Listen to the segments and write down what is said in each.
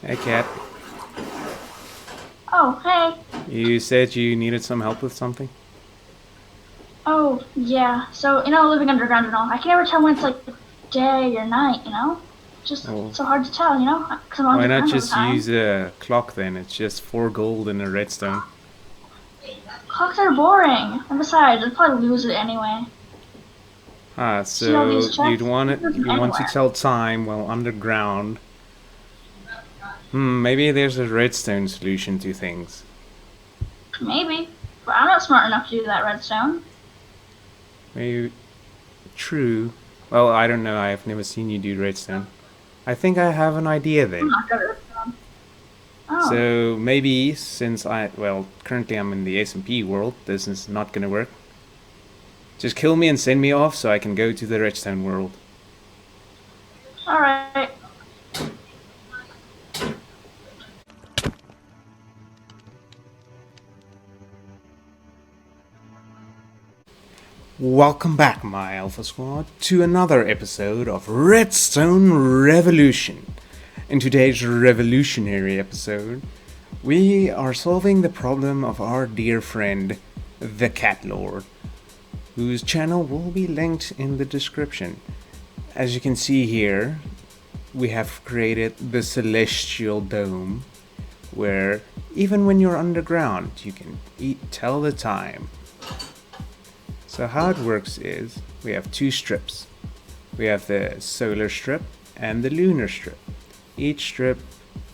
Hey, Kat. Oh, hey. You said you needed some help with something? Oh, yeah. So, living underground and all, I can never tell when it's like day or night. Just Well, so hard to tell, because I'm why not underground all the just time. use a clock then? It's just 4 gold and a redstone. Clocks are boring. And besides, I'd probably lose it anyway. Ah, See all so these checks? You can put them you want to anywhere. tell time while underground. Maybe there's a redstone solution to things. Maybe. But I'm not smart enough to do that redstone. Maybe true. Well, I don't know. I've never seen you do redstone. I think I have an idea I'm then. not good at redstone. Oh. So maybe since currently I'm in the SMP world, this is not gonna work. Just kill me and send me off so I can go to the redstone world. Alright. Welcome back, my Alpha Squad, to another episode of Redstone Revolution. In today's revolutionary episode, we are solving the problem of our dear friend, the Cat Lord, whose channel will be linked in the description. As you can see here, we have created the Celestial Dome, where even when you're underground, you can tell the time. So how it works is, we have two strips. We have the solar strip and the lunar strip. Each strip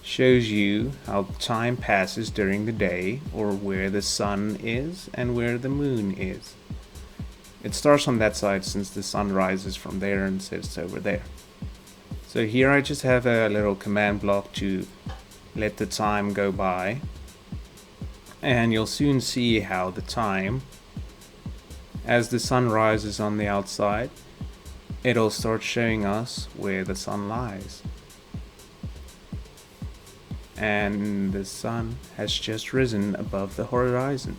shows you how time passes during the day, or where the sun is and where the moon is. It starts on that side since the sun rises from there and sets over there. So here I just have a little command block to let the time go by, and you'll soon see how the time, as the sun rises on the outside, it'll start showing us where the sun lies. And the sun has just risen above the horizon.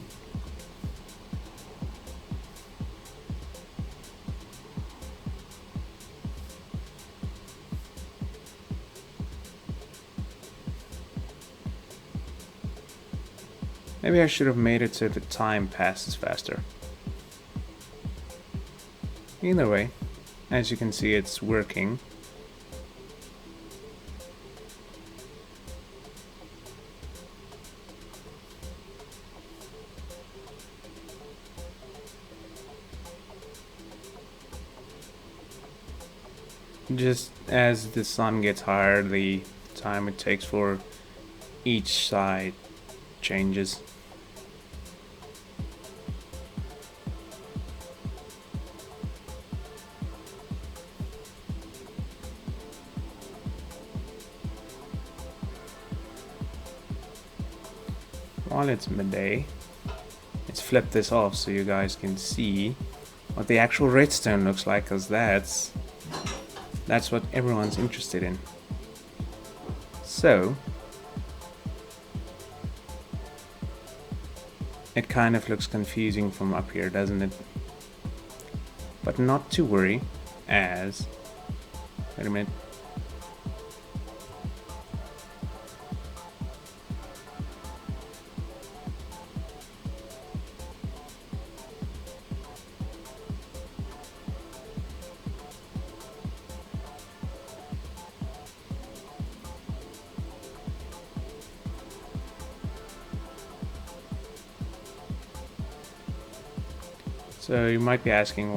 Maybe I should have made it so the time passes faster. Either way, as you can see, it's working. Just as the sun gets higher, the time it takes for each side changes. While it's midday, let's flip this off so you guys can see what the actual redstone looks like, because that's what everyone's interested in. So it kind of looks confusing from up here, doesn't it? But not to worry, as wait a minute. So you might be asking,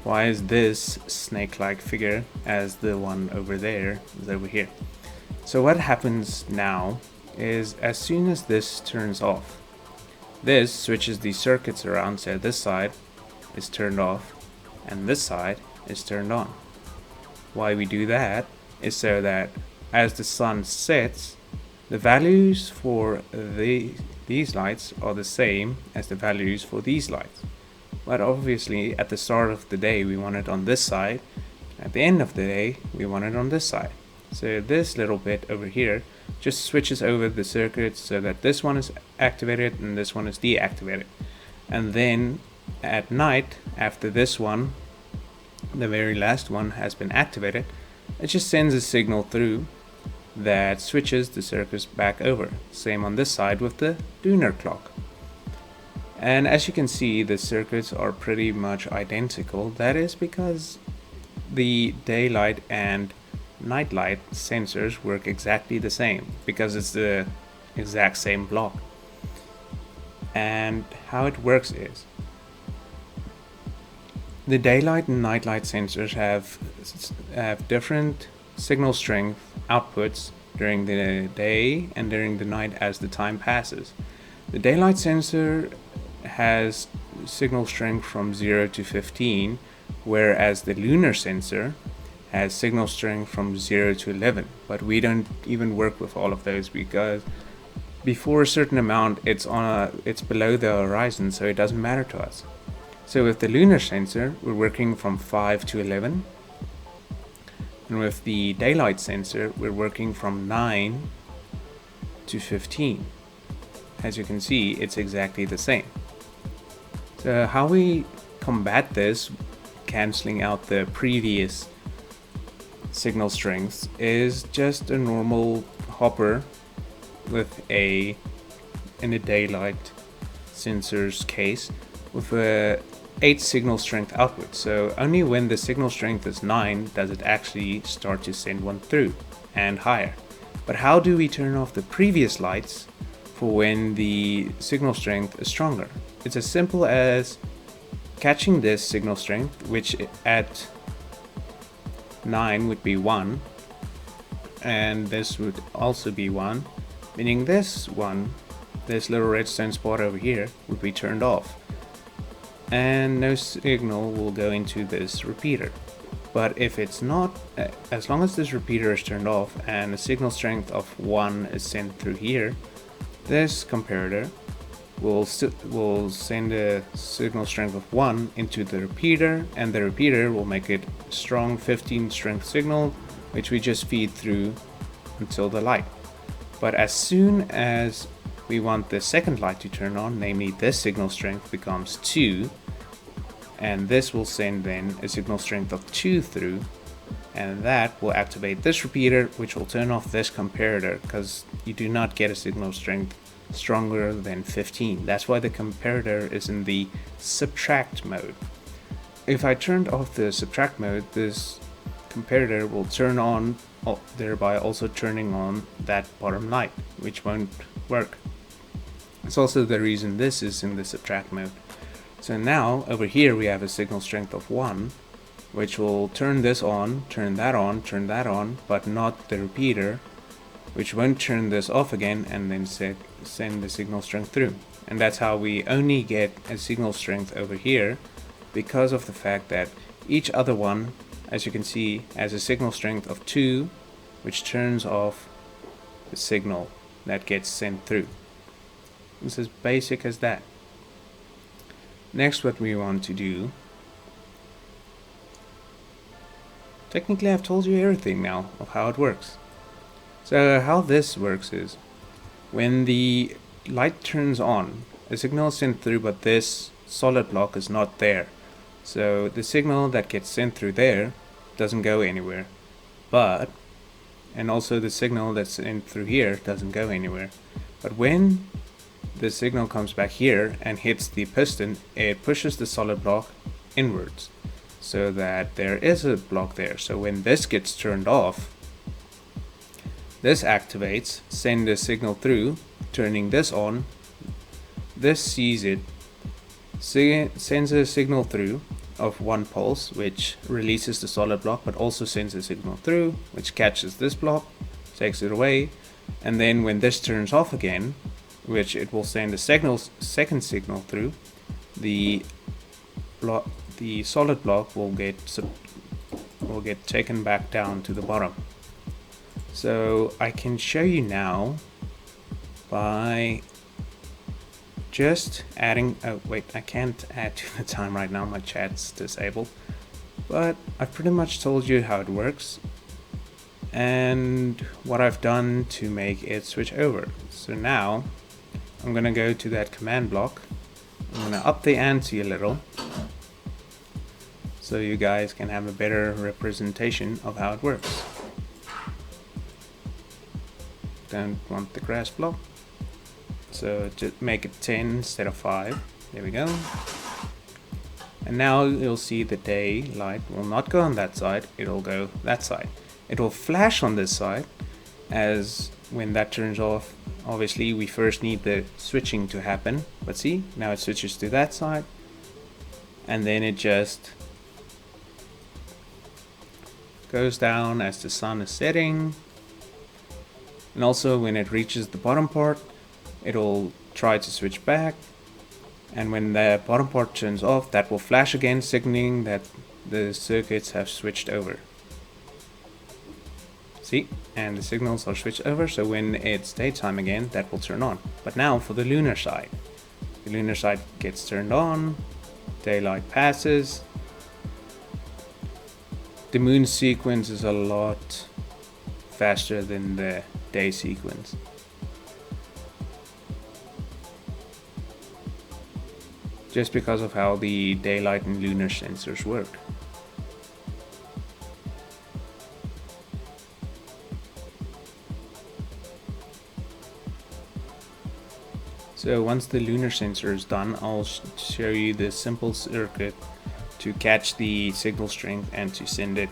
why is this snake-like figure as the one over there is over here? So what happens now is, as soon as this turns off, this switches the circuits around, so this side is turned off and this side is turned on. Why we do that is so that as the sun sets, the values for these lights are the same as the values for these lights. But obviously at the start of the day we want it on this side, at the end of the day we want it on this side. So this little bit over here just switches over the circuits so that this one is activated and this one is deactivated. And then at night, after this one, the very last one, has been activated, it just sends a signal through that switches the circuits back over. Same on this side with the lunar clock. And as you can see, the circuits are pretty much identical. That is because the daylight and nightlight sensors work exactly the same, because it's the exact same block. And how it works is, the daylight and nightlight sensors have different signal strength outputs during the day and during the night as the time passes. The daylight sensor has signal strength from 0 to 15, whereas the lunar sensor has signal strength from 0 to 11. But we don't even work with all of those, because before a certain amount it's below the horizon, so it doesn't matter to us. So with the lunar sensor we're working from 5 to 11, and with the daylight sensor we're working from 9 to 15. As you can see, it's exactly the same. So how we combat this, cancelling out the previous signal strengths, is just a normal hopper with in a daylight sensor's case, with a 8 signal strength output. So only when the signal strength is 9 does it actually start to send one through, and higher. But how do we turn off the previous lights for when the signal strength is stronger? It's as simple as catching this signal strength, which at 9 would be 1, and this would also be 1, meaning this little redstone spot over here would be turned off, and no signal will go into this repeater. But if it's not, as long as this repeater is turned off and a signal strength of 1 is sent through here, this comparator will send a signal strength of 1 into the repeater, and the repeater will make it a strong 15 strength signal, which we just feed through until the light. But as soon as we want the second light to turn on, namely this signal strength becomes 2, and this will send then a signal strength of 2 through, and that will activate this repeater, which will turn off this comparator, because you do not get a signal strength stronger than 15. That's why the comparator is in the subtract mode. If I turned off the subtract mode, this comparator will turn on, thereby also turning on that bottom light, which won't work. It's also the reason this is in the subtract mode. So now over here we have a signal strength of 1, which will turn this on, turn that on, turn that on, but not the repeater, which won't turn this off again and then send the signal strength through. And that's how we only get a signal strength over here, because of the fact that each other one, as you can see, has a signal strength of 2, which turns off the signal that gets sent through. It's as basic as that. Next, what we want to do, technically I've told you everything now of how it works. So how this works is, when the light turns on, a signal is sent through, but this solid block is not there. So the signal that gets sent through there doesn't go anywhere. And also the signal that's sent through here doesn't go anywhere. But when the signal comes back here and hits the piston, it pushes the solid block inwards, so that there is a block there. So when this gets turned off, this activates, send the signal through, turning this on. This sees it, sends a signal through of 1 pulse, which releases the solid block, but also sends a signal through, which catches this block, takes it away, and then when this turns off again, which it will send a second signal through, the solid block will get taken back down to the bottom. So I can show you now by just adding, oh wait, I can't add to the time right now, my chat's disabled, but I've pretty much told you how it works and what I've done to make it switch over. So now I'm gonna go to that command block. I'm gonna up the ante a little so you guys can have a better representation of how it works. Don't want the grass block, so just make it 10 instead of 5. There we go. And now you'll see the daylight will not go on that side, it'll go that side. It will flash on this side, as when that turns off, obviously we first need the switching to happen. But see, now it switches to that side, and then it just goes down as the sun is setting. And also when it reaches the bottom part, it'll try to switch back, and when the bottom part turns off, that will flash again, signaling that the circuits have switched over. See, and the signals are switched over, so when it's daytime again, that will turn on. But now for the lunar side. The lunar side gets turned on, daylight passes. The moon sequence is a lot faster than the day sequence. Just because of how the daylight and lunar sensors work. So once the lunar sensor is done, I'll show you the simple circuit to catch the signal strength and to send it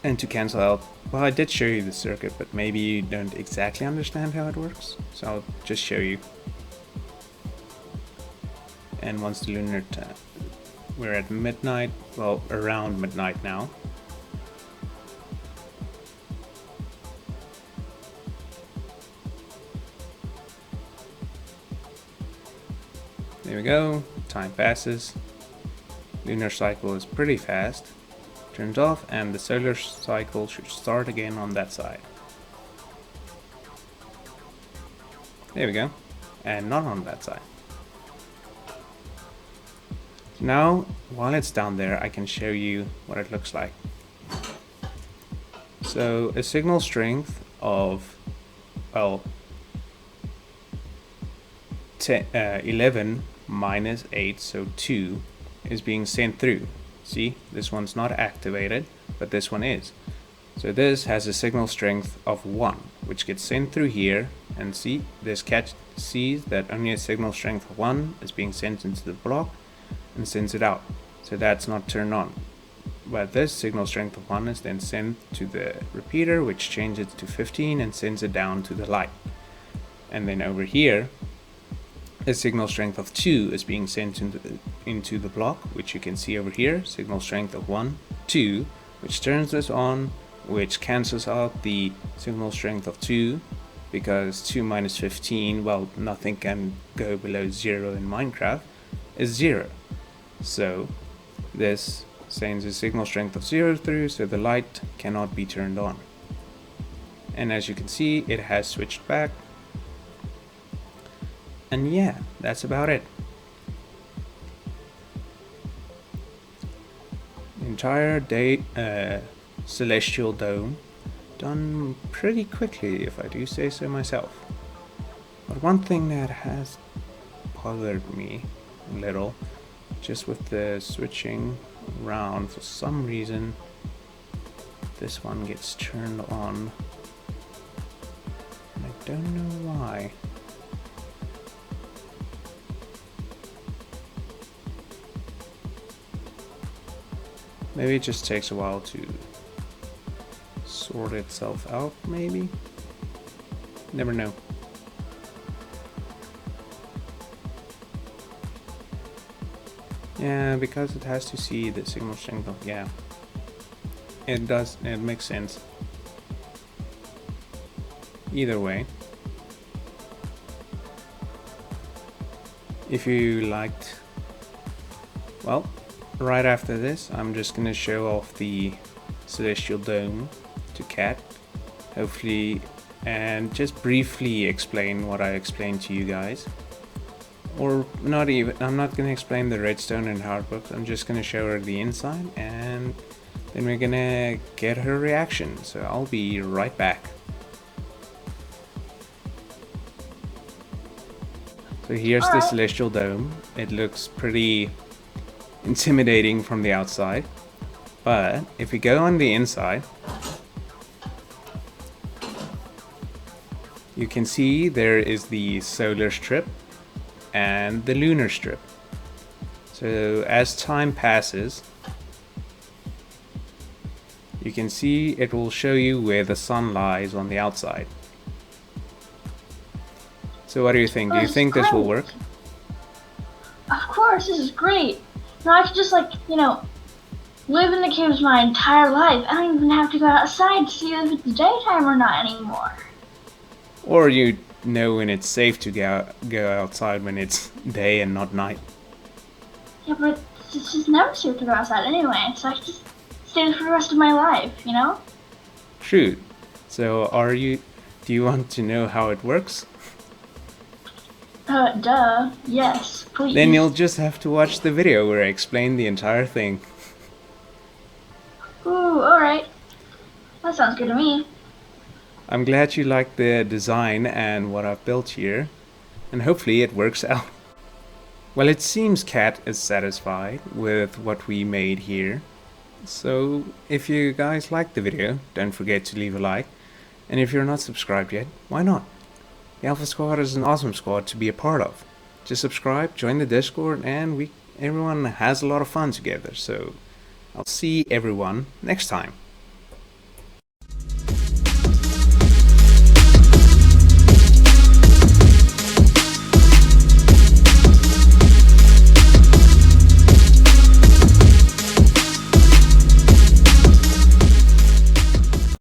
and to cancel out. Well, I did show you the circuit, but maybe you don't exactly understand how it works, so I'll just show you. And once the lunar we're at midnight, well, around midnight now. There we go, time passes. Lunar cycle is pretty fast. Turns off, and the solar cycle should start again on that side. There we go, and not on that side. Now, while it's down there, I can show you what it looks like. So, a signal strength of, well, 11 minus 8, so 2, is being sent through. See, this one's not activated, but this one is. So this has a signal strength of 1, which gets sent through here, and see, this catch sees that only a signal strength of 1 is being sent into the block and sends it out. So that's not turned on. But this signal strength of 1 is then sent to the repeater, which changes it to 15 and sends it down to the light. And then over here, a signal strength of 2 is being sent into the block, which you can see over here, signal strength of 1, 2, which turns this on, which cancels out the signal strength of 2, because 2 minus 15, well, nothing can go below 0 in Minecraft, is 0. So this sends a signal strength of 0 through, so the light cannot be turned on. And as you can see, it has switched back. And yeah, that's about it. Entire day celestial dome done pretty quickly, if I do say so myself. But one thing that has bothered me a little, just with the switching around, for some reason this one gets turned on. I don't know why. Maybe it just takes a while to sort itself out, maybe? Never know. Yeah, because it has to see the signal strength of, yeah. It does, it makes sense. Either way. If you liked, well, right after this, I'm just gonna show off the celestial dome to Cat, hopefully, and just briefly explain what I explained to you guys. Or not even, I'm not going to explain the redstone and how it works. I'm just going to show her the inside, and then we're going to get her reaction. So I'll be right back. So here's the celestial dome. It looks pretty intimidating from the outside, but if we go on the inside, you can see there is the solar strip and the lunar strip. So as time passes, you can see it will show you where the sun lies on the outside. So what do you think? Do you think this will work? Of course, this is great. Now I can just live in the caves my entire life. I don't even have to go outside to see if it's daytime or not anymore. Or you know when it's safe to go outside when it's day and not night. Yeah, but it's just never safe to go outside anyway, so I can just stay there for the rest of my life, you know? True. So do you want to know how it works? Duh. Yes, please. Then you'll just have to watch the video where I explain the entire thing. Ooh, alright. That sounds good to me. I'm glad you like the design and what I've built here, and hopefully it works out. Well, it seems Kat is satisfied with what we made here. So if you guys liked the video, don't forget to leave a like. And if you're not subscribed yet, why not? The Alpha Squad is an awesome squad to be a part of. Just subscribe, join the Discord, and everyone has a lot of fun together. So I'll see everyone next time.